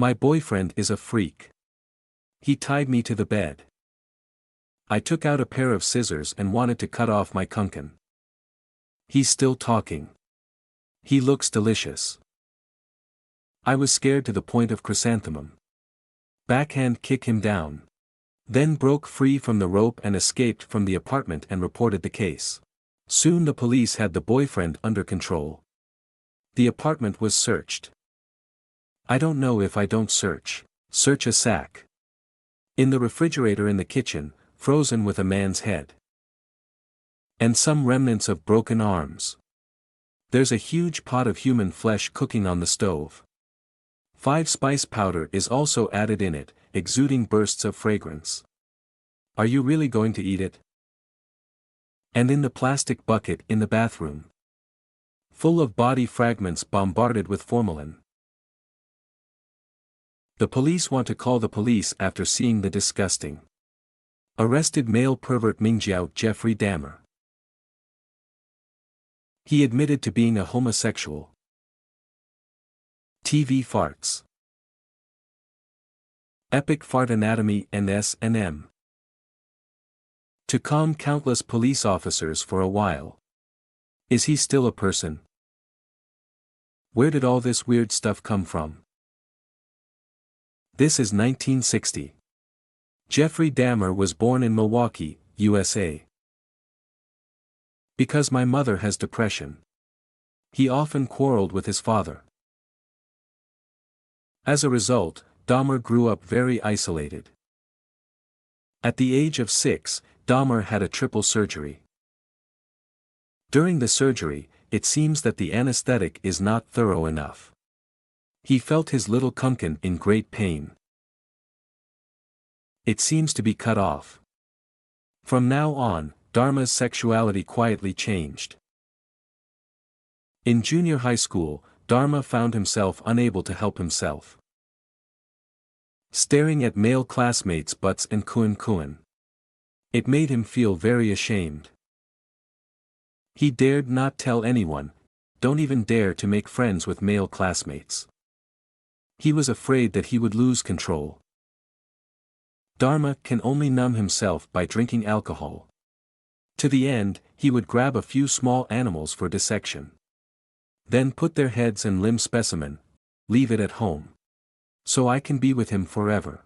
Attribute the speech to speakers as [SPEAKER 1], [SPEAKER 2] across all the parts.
[SPEAKER 1] My boyfriend is a freak. He tied me to the bed. I took out a pair of scissors and wanted to cut off my kunkin. He's still talking. He looks delicious. I was scared to the point of chrysanthemum. Backhand kick him down. Then broke free from the rope and escaped from the apartment and reported the case. Soon the police had the boyfriend under control. The apartment was searched. I don't know if I don't search. Search a sack. In the refrigerator in the kitchen, frozen with a man's head. And some remnants of broken arms. There's a huge pot of human flesh cooking on the stove. 5 spice powder is also added in it, exuding bursts of fragrance. Are you really going to eat it? And in the plastic bucket in the bathroom. Full of body fragments bombarded with formalin. The police want to call the police after seeing the disgusting. Arrested male pervert Mingjiao Jeffrey Dahmer. He admitted to being a homosexual. TV farts. Epic fart anatomy and S&M. To calm countless police officers for a while. Is he still a person? Where did all this weird stuff come from? This is 1960. Jeffrey Dahmer was born in Milwaukee, USA. Because my mother has depression. He often quarreled with his father. As a result, Dahmer grew up very isolated. At the age of 6, Dahmer had a triple surgery. During the surgery, it seems that the anesthetic is not thorough enough. He felt his little kunkin in great pain. It seems to be cut off. From now on, Dahmer's sexuality quietly changed. In junior high school, Dahmer found himself unable to help himself. Staring at male classmates' butts and kuin. It made him feel very ashamed. He dared not tell anyone, don't even dare to make friends with male classmates. He was afraid that he would lose control. Dahmer can only numb himself by drinking alcohol. To the end, he would grab a few small animals for dissection. Then put their heads and limb specimen, leave it at home. So I can be with him forever.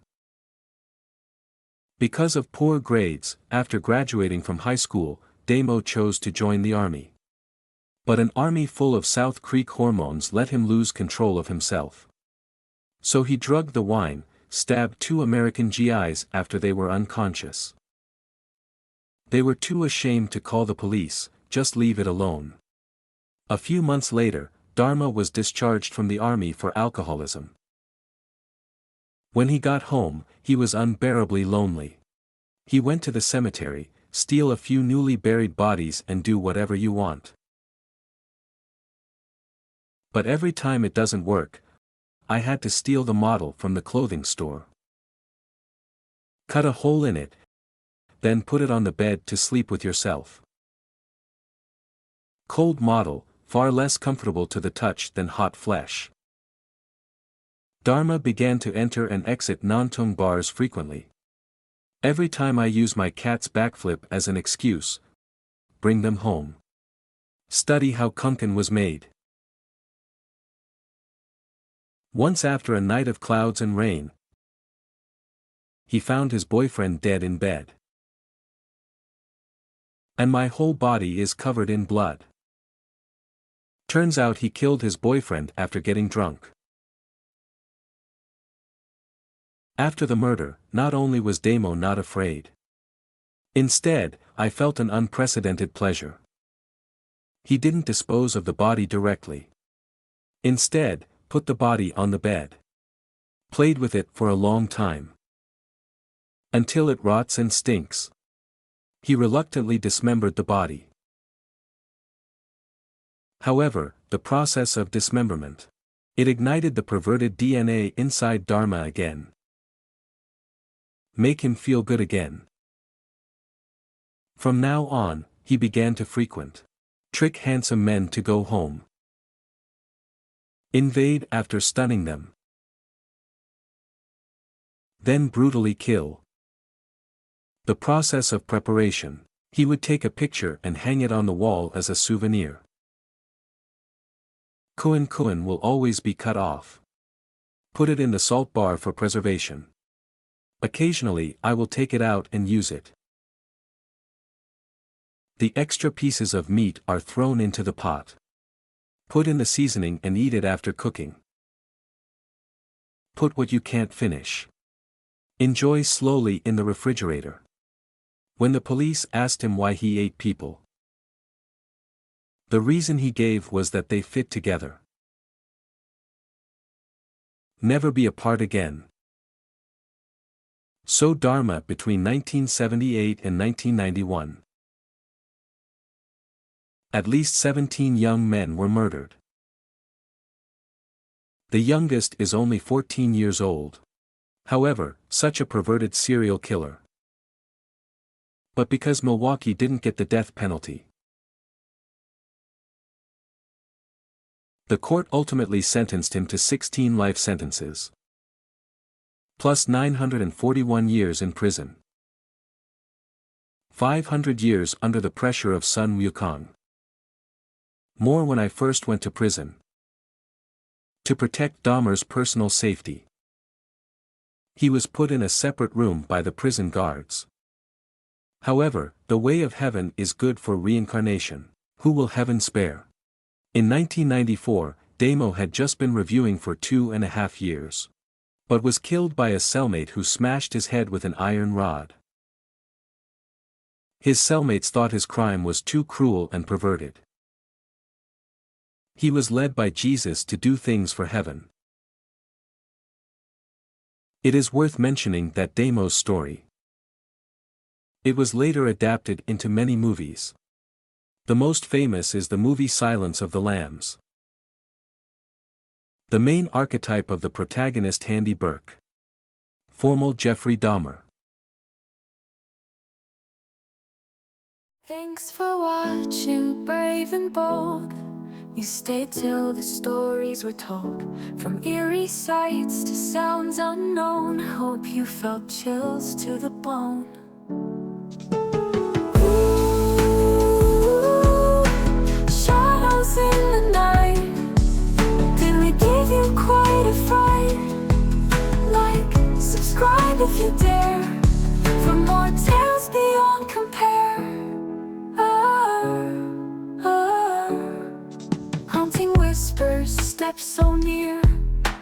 [SPEAKER 1] Because of poor grades, after graduating from high school, Dahmer chose to join the army. But an army full of South Creek hormones let him lose control of himself. So he drugged the wine, stabbed 2 American GIs after they were unconscious. They were too ashamed to call the police, just leave it alone. A few months later, Dahmer was discharged from the army for alcoholism. When he got home, he was unbearably lonely. He went to the cemetery, steal a few newly buried bodies and do whatever you want. But every time it doesn't work, I had to steal the model from the clothing store. Cut a hole in it, then put it on the bed to sleep with yourself. Cold model, far less comfortable to the touch than hot flesh. Dahmer began to enter and exit non-tung bars frequently. Every time I use my cat's backflip as an excuse. Bring them home. Study how kunkin was made. Once after a night of clouds and rain, he found his boyfriend dead in bed. And my whole body is covered in blood. Turns out he killed his boyfriend after getting drunk. After the murder, not only was Dahmer not afraid. Instead, I felt an unprecedented pleasure. He didn't dispose of the body directly. Instead, put the body on the bed. Played with it for a long time. Until it rots and stinks. He reluctantly dismembered the body. However, the process of dismemberment. It ignited the perverted DNA inside Dahmer again. Make him feel good again. From now on, he began to frequent. Trick handsome men to go home. Invade after stunning them. then brutally kill. The process of preparation. He would take a picture and hang it on the wall as a souvenir. Koen will always be cut off. Put it in the salt bar for preservation. Occasionally I will take it out and use it. The extra pieces of meat are thrown into the pot. Put in the seasoning and eat it after cooking. Put what you can't finish. Enjoy slowly in the refrigerator. When the police asked him why he ate people, the reason he gave was that they fit together. Never be apart again. So Dharma between 1978 and 1991. At least 17 young men were murdered. The youngest is only 14 years old. However, such a perverted serial killer. But because Milwaukee didn't get the death penalty, the court ultimately sentenced him to 16 life sentences, plus 941 years in prison. 500 years under the pressure of Sun Wukong. More when I first went to prison. To protect Dahmer's personal safety, he was put in a separate room by the prison guards. However, the way of heaven is good for reincarnation. Who will heaven spare? In 1994, Damo had just been reviewing for 2.5 years. But was killed by a cellmate who smashed his head with an iron rod. His cellmates thought his crime was too cruel and perverted. He was led by Jesus to do things for heaven. It is worth mentioning that Damo's story. It was later adapted into many movies. The most famous is the movie Silence of the Lambs. The main archetype of the protagonist Handy Burke. Formal Jeffrey Dahmer.
[SPEAKER 2] Thanks for watching Brave and Bold. You stayed till the stories were told. From eerie sights to sounds unknown. Hope you felt chills to the bone. Ooh, shadows in the night. Did we give you quite a fright? Like, subscribe if you dare, for more tales beyond compare. Haunting whispers, steps so near.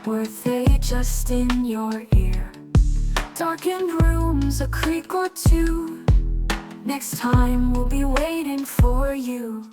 [SPEAKER 2] Were they just in your ear? Darkened rooms, a creak or two. Next time we'll be waiting for you.